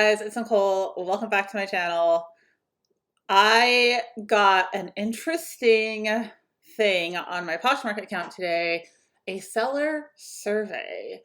Guys, it's Nicole. Welcome back to my channel. I got an interesting thing on my Poshmark account today, a seller survey.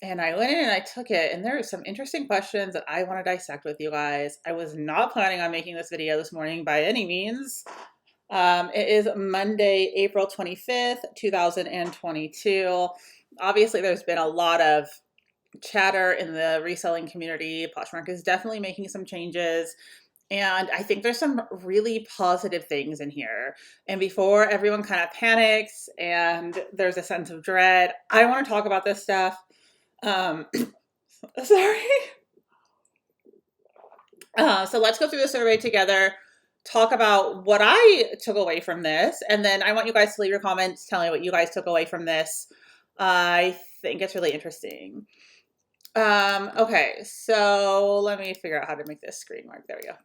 And I went in and I took it, and there are some interesting questions that I want to dissect with you guys. I was not planning on making this video this morning by any means. It is Monday, April 25th, 2022. Obviously, there's been a lot of chatter in the reselling community. Poshmark is definitely making some changes. And I think there's some really positive things in here. And before everyone kind of panics and there's a sense of dread, I want to talk about this stuff. Sorry. So let's go through the survey together, talk about what I took away from this, and then I want you guys to leave your comments telling me what you guys took away from this. I think it's really interesting. Okay, so let me figure out how to make this screen work. There we go.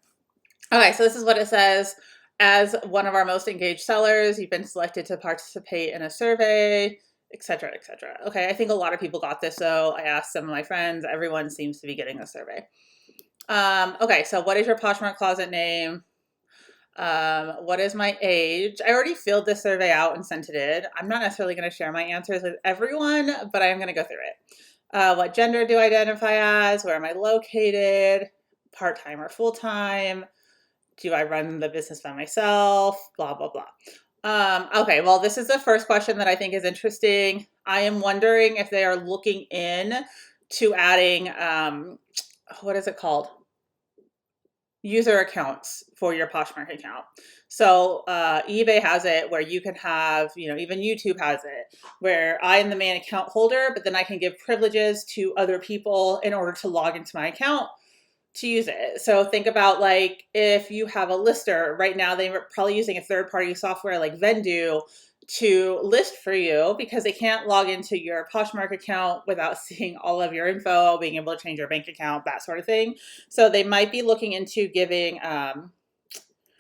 Okay, so this is what it says. As one of our most engaged sellers, you've been selected to participate in a survey, etc., etc. Okay, I think a lot of people got this, so I asked some of my friends. Everyone seems to be getting a survey. Okay, so what is your Poshmark closet name? What is my age? I already filled this survey out and sent it in. I'm not necessarily going to share my answers with everyone, but I'm going to go through it. What gender do I identify as? Where am I located? Part-time or full-time? Do I run the business by myself? Blah, blah, blah. Okay, well, this is the first question that I think is interesting. I am wondering if they are looking in to adding, what is it called? User accounts for your Poshmark account. So eBay has it where you can have, even YouTube has it, where I am the main account holder, but then I can give privileges to other people in order to log into my account to use it. So think about like if you have a lister right now, they're probably using a third-party software like Vendu to list for you because they can't log into your Poshmark account without seeing all of your info, being able to change your bank account, that sort of thing. So they might be looking into giving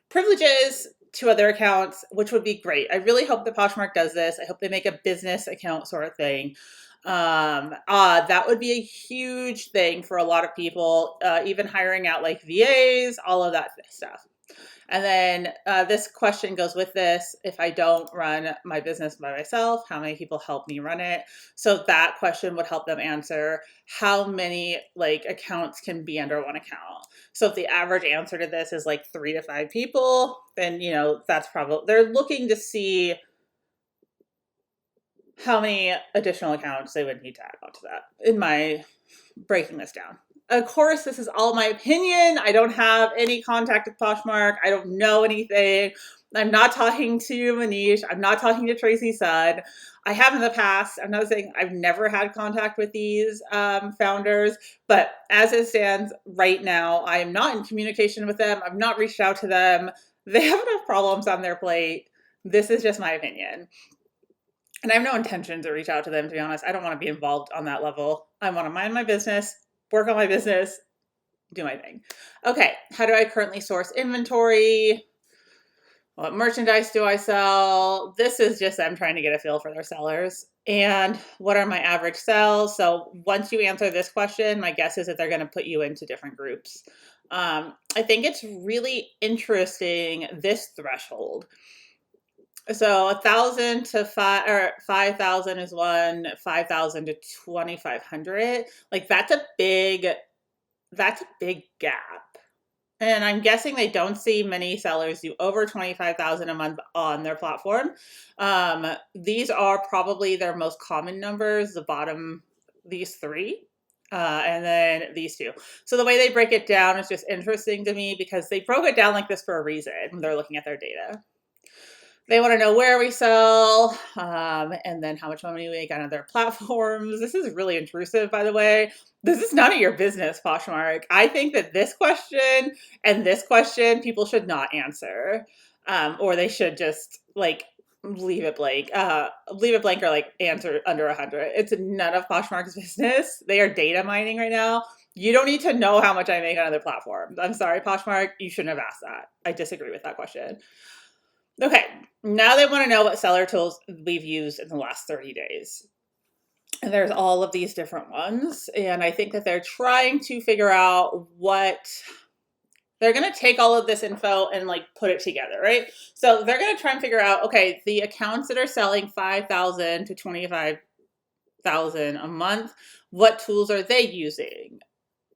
privileges to other accounts, which would be great. I really hope that Poshmark does this. I hope they make a business account sort of thing. That would be a huge thing for a lot of people, even hiring out like VAs, all of that stuff. And then this question goes with this. If I don't run my business by myself, how many people help me run it? So that question would help them answer how many like accounts can be under one account. So if the average answer to this is like 3 to 5 people, then, that's probably, they're looking to see how many additional accounts they would need to add onto that in my breaking this down. Of course, this is all my opinion. I don't have any contact with Poshmark. I don't know anything. I'm not talking to Manish. I'm not talking to Tracy Sudd. I have in the past. I'm not saying I've never had contact with these founders, but as it stands right now, I am not in communication with them. I've not reached out to them. They have enough problems on their plate. This is just my opinion. And I have no intention to reach out to them, to be honest. I don't want to be involved on that level. I want to mind my business, work on my business, do my thing. Okay, how do I currently source inventory? What merchandise do I sell? This is just them trying to get a feel for their sellers. And what are my average sales? So once you answer this question, my guess is that they're going to put you into different groups. I think it's really interesting, this threshold. So 1,000 to 5,000 is one, 5,000 to 2,500. Like that's a big gap. And I'm guessing they don't see many sellers do over 25,000 a month on their platform. These are probably their most common numbers, the bottom, these 3. And then these 2. So the way they break it down is just interesting to me because they broke it down like this for a reason when they're looking at their data. They want to know where we sell, and then how much money we make on other platforms. This is really intrusive, by the way. This is none of your business, Poshmark. I think that this question and this question people should not answer, or they should just like leave it blank. Leave it blank or like answer under 100. It's none of Poshmark's business. They are data mining right now. You don't need to know how much I make on other platforms. I'm sorry, Poshmark. You shouldn't have asked that. I disagree with that question. Okay, now they want to know what seller tools we've used in the last 30 days. And there's all of these different ones. And I think that they're trying to figure out what they're going to take all of this info and like put it together, right? So they're going to try and figure out, okay, the accounts that are selling 5,000 to 25,000 a month, what tools are they using,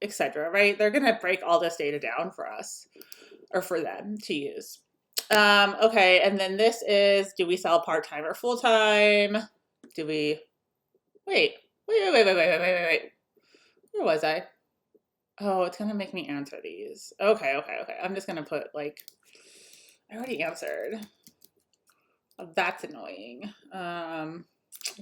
etc., right? They're going to break all this data down for us or for them to use. Okay, and then this is, do we sell part-time or full-time? Do we, wait. Where was I? Oh, it's going to make me answer these. Okay. I'm just going to put like, I already answered. Oh, that's annoying. I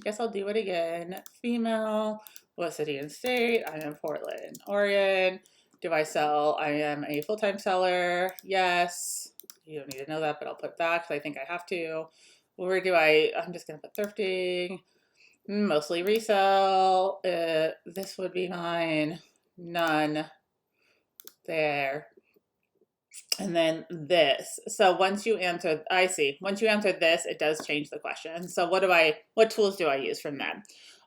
guess I'll do it again. Female, what city and state? I'm in Portland, Oregon. Do I sell? I am a full-time seller. Yes. You don't need to know that, but I'll put that because I think I have to. Where do I'm just going to put thrifting. Mostly resell. This would be mine. None. There. And then this. So once you answer, I see. Once you answer this, it does change the question. So what tools do I use from them?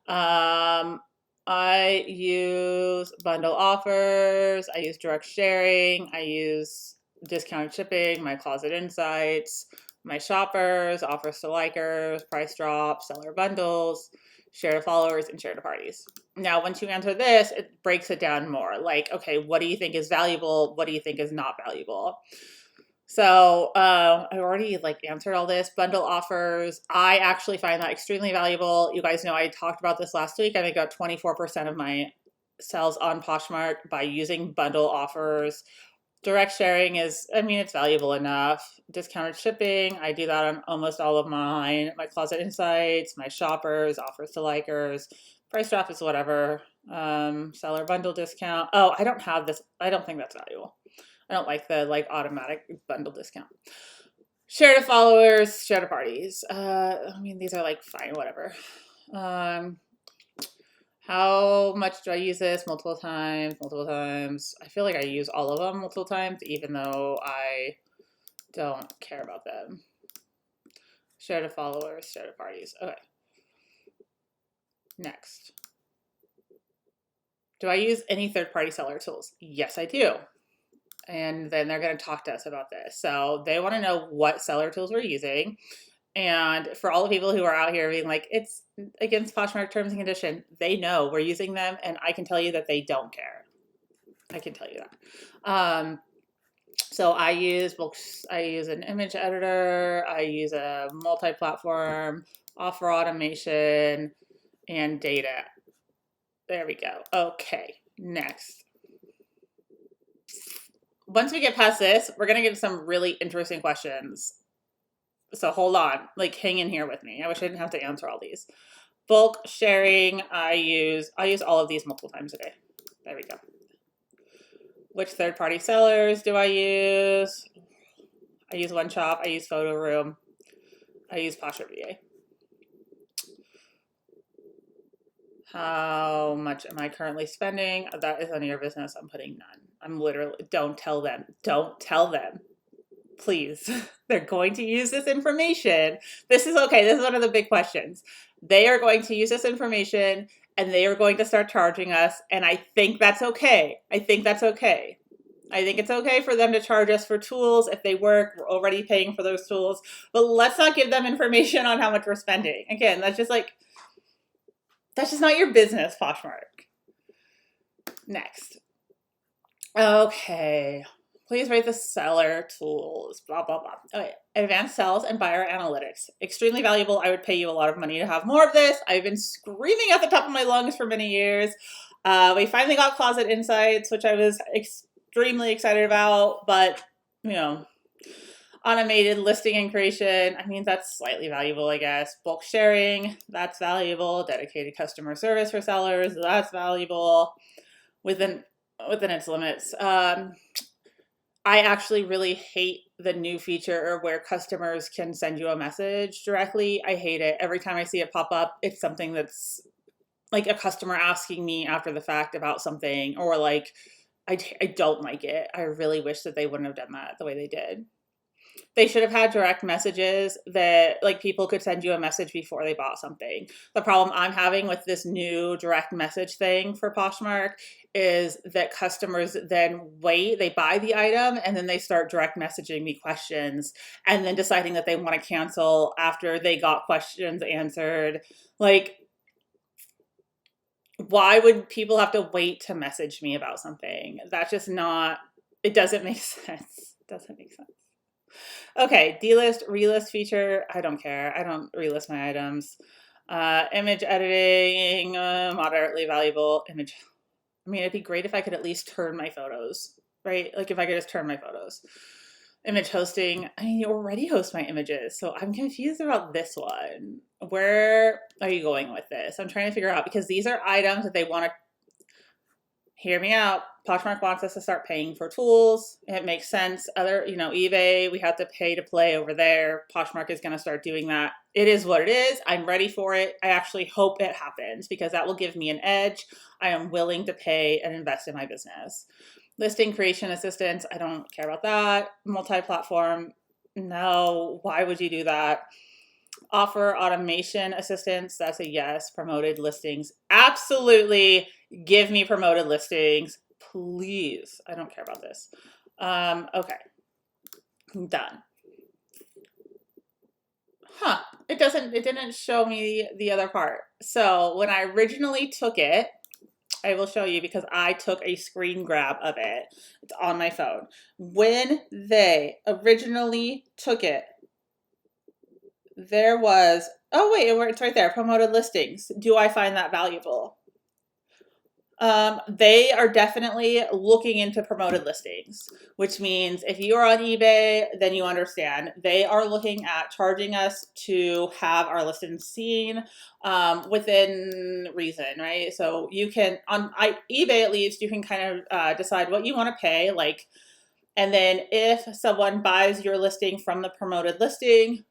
I use bundle offers. I use direct sharing. I use discounted shipping, my closet insights, my shoppers, offers to likers, price drops, seller bundles, share to followers, and share to parties. Now, once you answer this, it breaks it down more. Like, okay, what do you think is valuable? What do you think is not valuable? So I already like answered all this. Bundle offers, I actually find that extremely valuable. You guys know I talked about this last week. I think got 24% of my sales on Poshmark by using bundle offers. Direct sharing is, I mean, it's valuable enough. Discounted shipping, I do that on almost all of mine. My closet insights, my shoppers, offers to likers, price drop is whatever. Seller bundle discount. Oh, I don't have this. I don't think that's valuable. I don't like the like automatic bundle discount. Share to followers, share to parties. I mean, these are like fine, whatever. How much do I use this? Multiple times. I feel like I use all of them multiple times, even though I don't care about them. Share to followers, share to parties. Okay. Next. Do I use any third-party seller tools? Yes, I do. And then they're going to talk to us about this. So they want to know what seller tools we're using. And for all the people who are out here being like, it's against Poshmark terms and conditions, they know we're using them, and I can tell you that they don't care. I can tell you that. So I use books. I use an image editor. I use a multi-platform, offer automation, and data. There we go. Okay, next. Once we get past this, we're going to get some really interesting questions. So hold on, like hang in here with me. I wish I didn't have to answer all these. Bulk sharing, I use all of these multiple times a day. There we go. Which third-party sellers do I use? I use One Shop, I use Photo Room, I use Posh VA. How much am I currently spending? That is none of your business. I'm putting none. I'm literally, don't tell them. Don't tell them. Please. They're going to use this information. This is okay. This is one of the big questions. They are going to use this information and they are going to start charging us. And I think that's okay. I think that's okay. I think it's okay for them to charge us for tools. If they work, we're already paying for those tools. But let's not give them information on how much we're spending. Again, that's just not your business, Poshmark. Next. Okay. Please rate the seller tools, blah, blah, blah. Okay. Advanced sales and buyer analytics. Extremely valuable. I would pay you a lot of money to have more of this. I've been screaming at the top of my lungs for many years. We finally got Closet Insights, which I was extremely excited about, but, you know, automated listing and creation, I mean, that's slightly valuable, I guess. Bulk sharing, that's valuable. Dedicated customer service for sellers, that's valuable within its limits. I actually really hate the new feature where customers can send you a message directly. I hate it. Every time I see it pop up, it's something that's like a customer asking me after the fact about something, or like, I don't like it. I really wish that they wouldn't have done that the way they did. They should have had direct messages that like people could send you a message before they bought something. The problem I'm having with this new direct message thing for Poshmark is that customers then wait, they buy the item, and then they start direct messaging me questions and then deciding that they want to cancel after they got questions answered. Like, why would people have to wait to message me about something? That's just not, it doesn't make sense. It doesn't make sense. Okay, delist, relist feature. I don't care. I don't relist my items. Image editing, moderately valuable image. I mean, it'd be great if I could at least turn my photos, right? Like if I could just turn my photos. Image hosting. I mean, you already host my images, so I'm confused about this one. Where are you going with this? I'm trying to figure out because these are items that they want to hear me out. Poshmark wants us to start paying for tools. It makes sense. Other, eBay, we have to pay to play over there. Poshmark is going to start doing that. It is what it is. I'm ready for it. I actually hope it happens because that will give me an edge. I am willing to pay and invest in my business. Listing creation assistance. I don't care about that. Multi-platform. No. Why would you do that? Offer automation assistance. That's a yes. Promoted listings. Absolutely. Give me promoted listings, please. I don't care about this. Okay. Done. Huh. It didn't show me the other part. So when I originally took it, I will show you because I took a screen grab of it. It's on my phone. When they originally took it, there was, oh wait, it's right there, promoted listings. Do I find that valuable? They are definitely looking into promoted listings, which means if you're on eBay, then you understand they are looking at charging us to have our listings seen within reason, right? So you can, on eBay at least, you can kind of decide what you want to pay, like, and then if someone buys your listing from the promoted listing,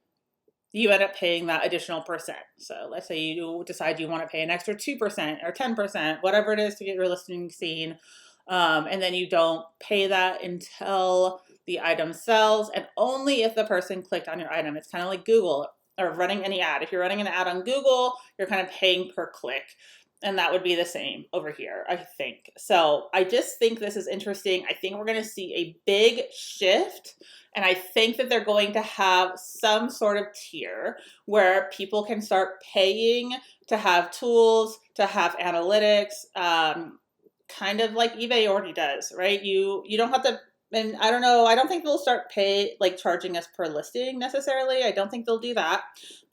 you end up paying that additional percent. So let's say you decide you want to pay an extra 2% or 10%, whatever it is to get your listing seen. And then you don't pay that until the item sells and only if the person clicked on your item. It's kind of like Google or running any ad. If you're running an ad on Google, you're kind of paying per click. And that would be the same over here, I think. So I just think this is interesting. I think we're going to see a big shift. And I think that they're going to have some sort of tier where people can start paying to have tools, to have analytics, kind of like eBay already does, right? You don't have to, and I don't know, I don't think they'll start charging us per listing necessarily. I don't think they'll do that.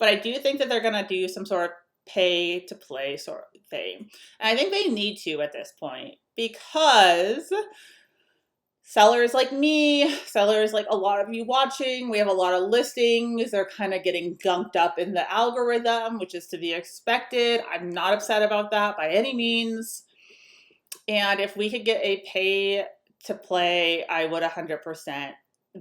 But I do think that they're going to do some sort of pay to play sort of thing. And I think they need to at this point because sellers like me, sellers like a lot of you watching, we have a lot of listings. They're kind of getting gunked up in the algorithm, which is to be expected. I'm not upset about that by any means. And if we could get a pay to play, I would 100%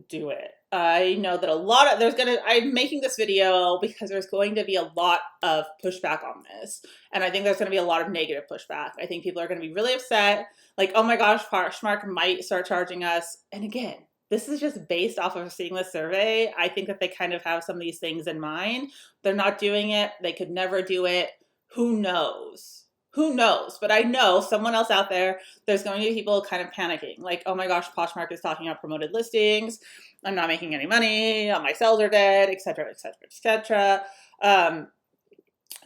do it. I know that I'm making this video because there's going to be a lot of pushback on this. And I think there's going to be a lot of negative pushback. I think people are going to be really upset. Like, oh my gosh, Poshmark might start charging us. And again, this is just based off of seeing the survey. I think that they kind of have some of these things in mind. They're not doing it. They could never do it. Who knows? Who knows? But I know someone else out there's going to be people kind of panicking. Like, oh my gosh, Poshmark is talking about promoted listings. I'm not making any money. All my sales are dead, et cetera, et cetera, et cetera.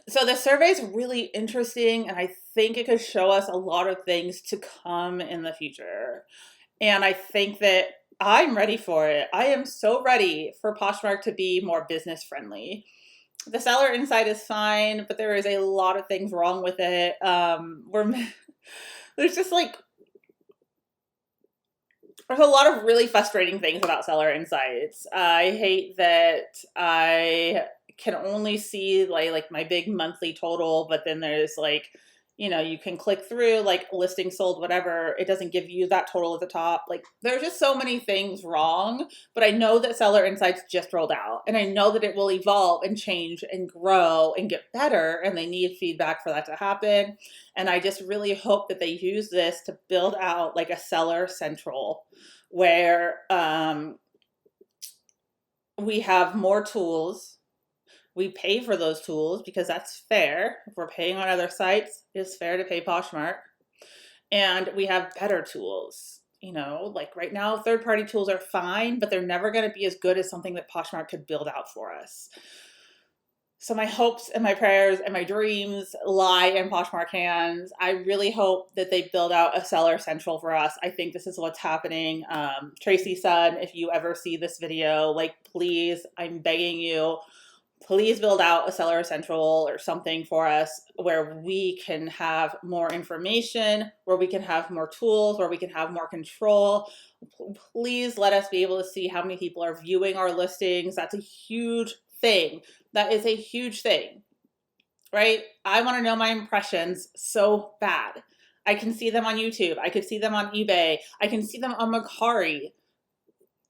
So the survey is really interesting, and I think it could show us a lot of things to come in the future. And I think that I'm ready for it. I am so ready for Poshmark to be more business friendly. The seller insight is fine, but there is a lot of things wrong with it. There's just like, there's a lot of really frustrating things about seller insights. I hate that I can only see like my big monthly total, but then there's like, you can click through like listing sold, whatever. It doesn't give you that total at the top. Like there's just so many things wrong, but I know that Seller Insights just rolled out and I know that it will evolve and change and grow and get better. And they need feedback for that to happen. And I just really hope that they use this to build out like a seller central where, we have more tools. We pay for those tools because that's fair. If we're paying on other sites, it's fair to pay Poshmark. And we have better tools. You know, like right now, third-party tools are fine, but they're never going to be as good as something that Poshmark could build out for us. So my hopes and my prayers and my dreams lie in Poshmark hands. I really hope that they build out a seller central for us. I think this is what's happening. Tracy's son, if you ever see this video, like, please, I'm begging you, please build out a seller central or something for us where we can have more information, where we can have more tools, where we can have more control. Please let us be able to see how many people are viewing our listings. That's a huge thing. That is a huge thing, right? I want to know my impressions so bad. I can see them on YouTube. I could see them on eBay. I can see them on Mercari.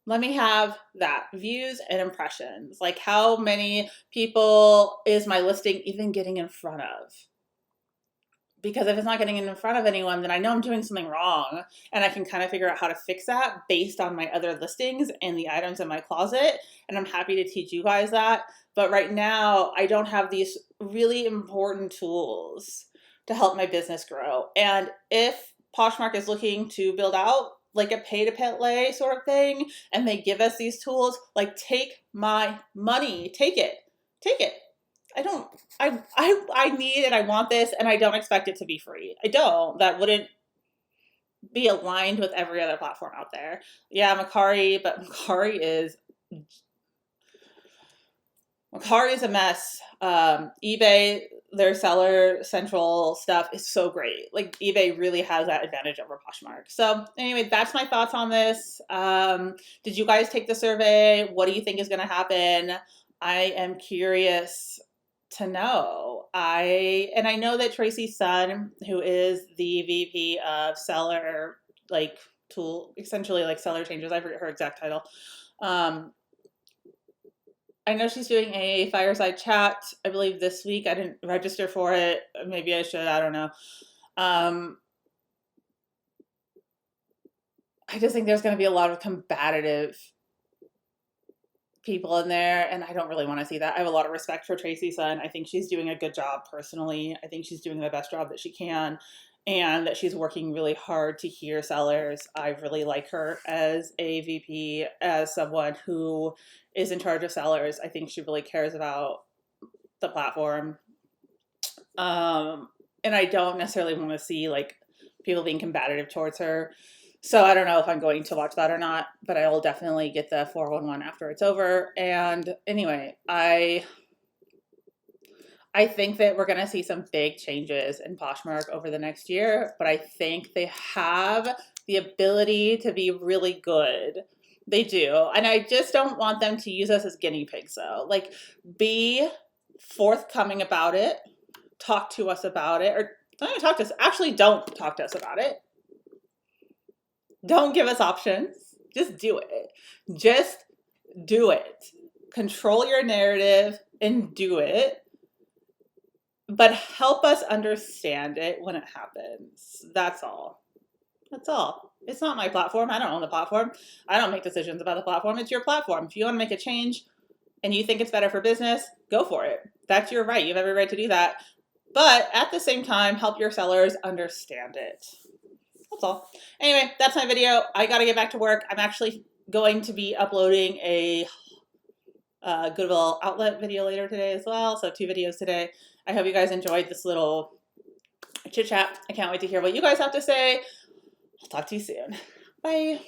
Let me have that. Views and impressions. Like, how many people is my listing even getting in front of? Because if it's not getting in front of anyone, then I know I'm doing something wrong. And I can kind of figure out how to fix that based on my other listings and the items in my closet. And I'm happy to teach you guys that. But right now, I don't have these really important tools to help my business grow. And if Poshmark is looking to build out like a pay-to-play sort of thing, and they give us these tools, like, take my money. Take it. Take it. I need and I want this, and I don't expect it to be free. I don't. That wouldn't be aligned with every other platform out there. Yeah, Mercari, but Mercari is a mess. eBay, their seller central stuff is so great. Like, eBay really has that advantage over Poshmark. So anyway, that's my thoughts on this. Did you guys take the survey? What do you think is going to happen? I am curious to know. I know that Tracy's son, who is the VP of seller, like, tool, essentially like seller changes, I forget her exact title. I know she's doing a fireside chat, I believe this week. I didn't register for it. Maybe I should, I don't know. I just think there's going to be a lot of combative people in there, and I don't really want to see that. I have a lot of respect for Tracy's son. I think she's doing a good job personally. I think she's doing the best job that she can, and that she's working really hard to hear sellers. I really like her as a VP, as someone who is in charge of sellers. I think she really cares about the platform. And I don't necessarily want to see like people being combative towards her. So I don't know if I'm going to watch that or not, but I will definitely get the 411 after it's over. And anyway, I think that we're going to see some big changes in Poshmark over the next year, but I think they have the ability to be really good. They do. And I just don't want them to use us as guinea pigs, though. Like, be forthcoming about it. Talk to us about it. Or don't even talk to us. Actually, don't talk to us about it. Don't give us options. Just do it. Just do it. Control your narrative and do it. But help us understand it when it happens. That's all. That's all. It's not my platform. I don't own the platform. I don't make decisions about the platform. It's your platform. If you want to make a change and you think it's better for business, go for it. That's your right. You have every right to do that. But at the same time, help your sellers understand it. That's all. Anyway, that's my video. I got to get back to work. I'm actually going to be uploading a Goodwill Outlet video later today as well. So 2 videos today. I hope you guys enjoyed this little chit chat. I can't wait to hear what you guys have to say. I'll talk to you soon. Bye.